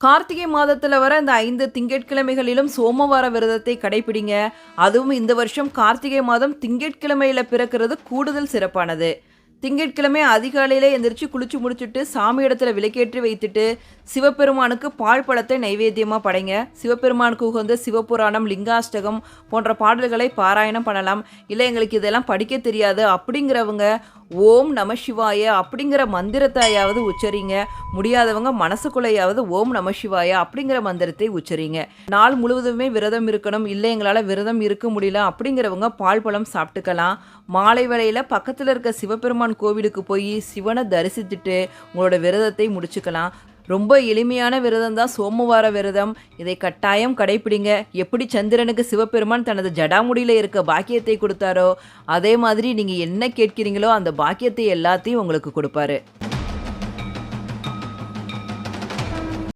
கார்த்திகை மாதத்துல வர இந்த 5 திங்கட்கிழமைகளிலும் சோமவார விரதத்தை கடைபிடிங்க. அதுவும் இந்த வருஷம் கார்த்திகை மாதம் திங்கட்கிழமையில பிறக்கிறது கூடுதல் சிறப்பானது. திங்கட்கிழமை அதிகாலையிலே எந்திரிச்சு குளிச்சு முடிச்சுட்டு சாமி இடத்துல விளக்கேற்றி வைத்துட்டு சிவபெருமானுக்கு பால் பழத்தை நைவேத்தியமாக படைங்க. சிவபெருமானுக்கு உகந்த சிவபுராணம், லிங்காஷ்டகம் போன்ற பாடல்களை பாராயணம் பண்ணலாம். இல்லை எங்களுக்கு இதெல்லாம் படிக்க தெரியாது அப்படிங்கிறவங்க ஓம் நம சிவாய அப்படிங்கிற மந்திரத்தையாவது உச்சரிங்க. முடியாதவங்க மனசுக்குள்ளையாவது ஓம் நம சிவாய அப்படிங்கிற மந்திரத்தை உச்சரிங்க. நாள் முழுவதுமே விரதம் இருக்கணும், இல்லை எங்களால் விரதம் இருக்க முடியல அப்படிங்கிறவங்க பால் பழம் சாப்பிட்டுக்கலாம். மாலை வேளையில் பக்கத்தில் இருக்க சிவபெருமான் கோவிலுக்கு போய் சிவனை தரிசித்துட்டு உங்களோட விரதத்தை முடிச்சுக்கலாம். ரொம்ப எளிமையான விரதம் தான் சோமவார விரதம். இதை கட்டாயம் கடைப்பிடிங்க. எப்படி சந்திரனுக்கு சிவபெருமான் தனது ஜடாமுடியில் இருக்க பாக்கியத்தை கொடுத்தாரோ அதே மாதிரி நீங்கள் என்ன கேட்கிறீங்களோ அந்த பாக்கியத்தை எல்லாத்தையும் உங்களுக்கு கொடுப்பாரு.